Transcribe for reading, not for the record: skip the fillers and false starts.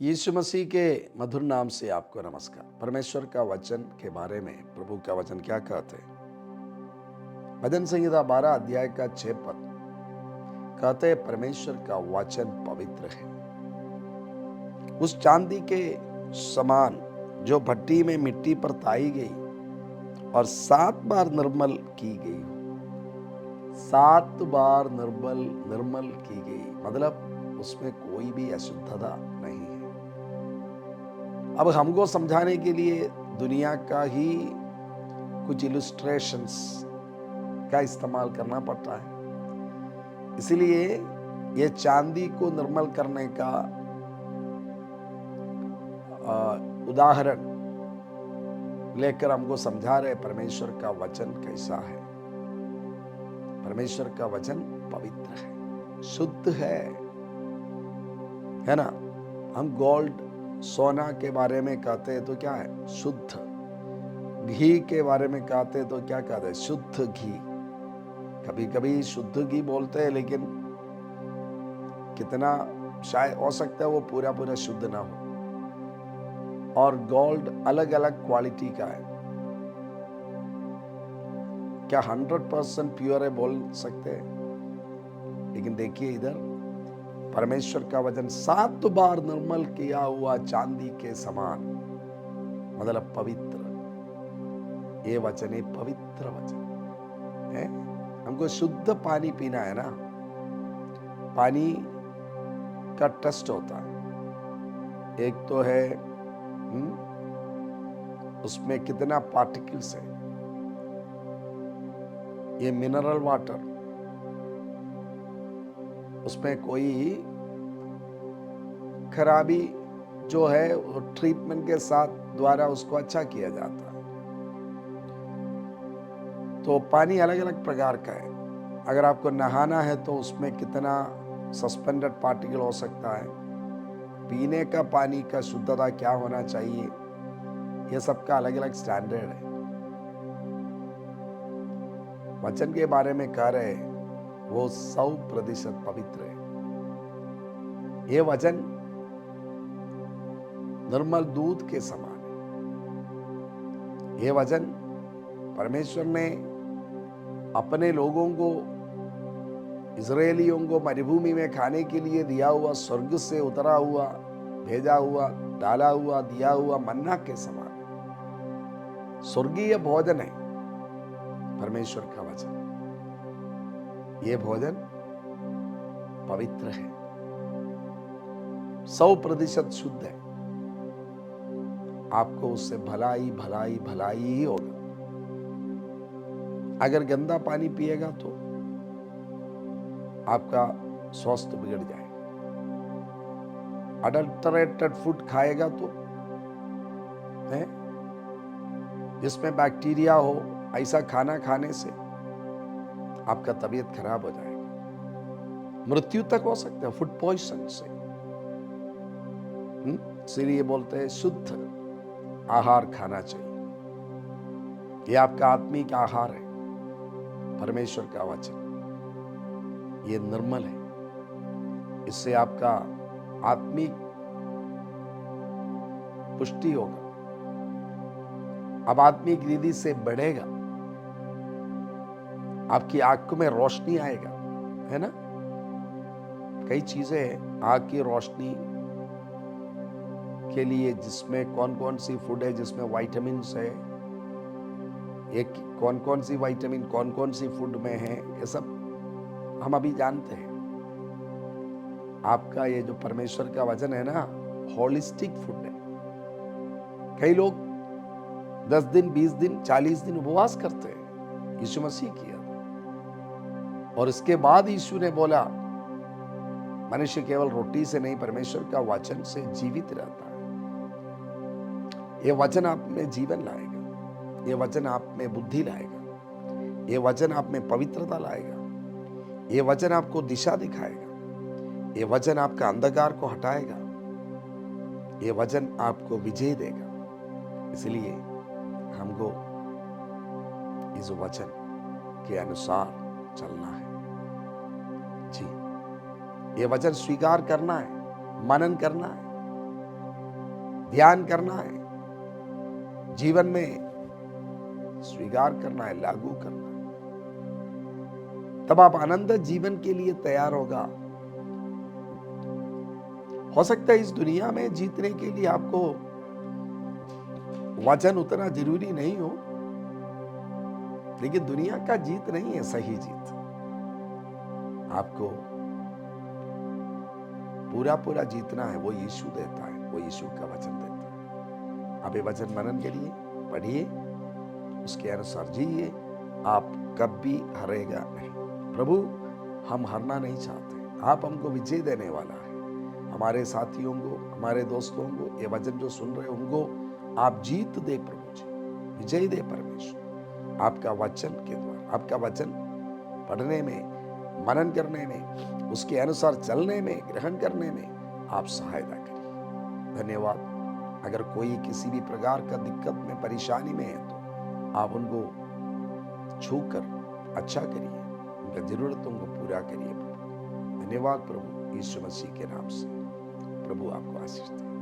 यीशु मसीह के मधुर नाम से आपको नमस्कार। परमेश्वर का वचन के बारे में प्रभु का वचन क्या कहते हैं? भजन संहिता 12 अध्याय का 6 पद कहते हैं, परमेश्वर का वचन पवित्र है, उस चांदी के समान जो भट्टी में मिट्टी पर ताई गई और 7 बार निर्मल की गई हो। 7 बार निर्मल निर्मल की गई मतलब उसमें कोई भी अशुद्धता नहीं है। अब हमको समझाने के लिए दुनिया का ही कुछ इलस्ट्रेशंस का इस्तेमाल करना पड़ता है। इसलिए ये चांदी को निर्मल करने का उदाहरण लेकर हमको समझा रहे परमेश्वर का वचन कैसा है। परमेश्वर का वचन पवित्र है, शुद्ध है ना। हम गोल्ड सोना के बारे में कहते हैं तो क्या है? शुद्ध। घी के बारे में कहते हैं तो क्या कहते हैं? शुद्ध घी। कभी कभी शुद्ध घी बोलते हैं, लेकिन कितना शायद हो सकता है वो पूरा पूरा शुद्ध ना हो। और गोल्ड अलग अलग क्वालिटी का है। क्या 100% प्योर है बोल सकते हैं? लेकिन देखिए इधर परमेश्वर का वचन 7 बार निर्मल किया हुआ चांदी के समान, मतलब पवित्र। ये वचन है पवित्र वचन है। हमको शुद्ध पानी पीना है ना। पानी का टेस्ट होता है। एक तो है उसमें कितना पार्टिकल्स है। ये मिनरल वाटर, उसमें कोई खराबी जो है वो ट्रीटमेंट के साथ द्वारा उसको अच्छा किया जाता है। तो पानी अलग अलग प्रकार का है। अगर आपको नहाना है तो उसमें कितना सस्पेंडेड पार्टिकल हो सकता है। पीने का पानी का शुद्धता क्या होना चाहिए, यह सबका अलग अलग स्टैंडर्ड है। वचन के बारे में कह रहे वो 100% पवित्र है। ये वचन निर्मल दूध के समान है। ये वचन परमेश्वर ने अपने लोगों को, इजरायलियों को मरुभूमि में खाने के लिए दिया हुआ, स्वर्ग से उतरा हुआ, भेजा हुआ, डाला हुआ, दिया हुआ मन्ना के समान है। स्वर्गीय भोजन है परमेश्वर का वचन। ये भोजन पवित्र है, 100% शुद्ध है। आपको उससे भलाई भलाई भलाई ही होगा। अगर गंदा पानी पिएगा तो आपका स्वास्थ्य बिगड़ जाएगा। अडल्टरेटेड फूड खाएगा तो है, जिसमें बैक्टीरिया हो, ऐसा खाना खाने से आपका तबीयत खराब हो जाएगा, मृत्यु तक हो सकता है फूड पॉइजन से। इसलिए बोलते हैं शुद्ध आहार खाना चाहिए। यह आपका आत्मिक आहार है। परमेश्वर का वचन ये निर्मल है। इससे आपका आत्मिक पुष्टि होगा। अब आत्मिक रिद्धि से बढ़ेगा। आपकी आंखों में रोशनी आएगा, है ना। कई चीजें हैं आंख की रोशनी के लिए, जिसमें कौन कौन सी फूड है जिसमें विटामिन है, एक कौन कौन सी विटामिन कौन कौन सी फूड में है, ये सब हम अभी जानते हैं। आपका ये जो परमेश्वर का वचन है ना, होलिस्टिक फूड है। कई लोग 10 दिन 20 दिन 40 दिन उपवास करते हैं। यीशु मसीह किया, और इसके बाद यीशु ने बोला मनुष्य केवल रोटी से नहीं परमेश्वर का वचन से जीवित रहता है। यह वचन आप में जीवन लाएगा। यह वचन आप में बुद्धि लाएगा। यह वचन आप में पवित्रता लाएगा। यह वचन आपको दिशा दिखाएगा। यह वचन आपका अंधकार को हटाएगा। यह वचन आपको विजय देगा। इसलिए हमको इस वचन के अनुसार चलना है। जी, ये वचन स्वीकार करना है, मनन करना है। ध्यान करना है, जीवन में स्वीकार करना है, लागू करना है, तब आप आनंद जीवन के लिए तैयार होगा। हो सकता है इस दुनिया में जीतने के लिए आपको वचन उतना जरूरी नहीं हो, लेकिन दुनिया का जीत नहीं है सही जीत। आपको पूरा पूरा जीतना है, वो यीशु देता है, वो यीशु का वचन देता है। आप ये वचन मनन करिए, पढ़िए, उसके अनुसार जिए, आप कभी हारेगा नहीं। प्रभु, हम हारना नहीं चाहते, आप हमको विजय देने वाला है। हमारे साथियों को, हमारे दोस्तों को, ये वचन जो सुन रहे उनको आप जीत दे प्रभु जी, विजय दे परमेश्वर। आपका वचन के द्वारा, आपका वचन पढ़ने में, मनन करने में, उसके अनुसार चलने में, ग्रहण करने में आप सहायता करिए। धन्यवाद। अगर कोई किसी भी प्रकार का दिक्कत में, परेशानी में है तो आप उनको छूकर अच्छा करिए, उनका जरूरतों को पूरा करिए प्रभु। धन्यवाद प्रभु, यीशु मसीह के नाम से। प्रभु आपको आशीष दे।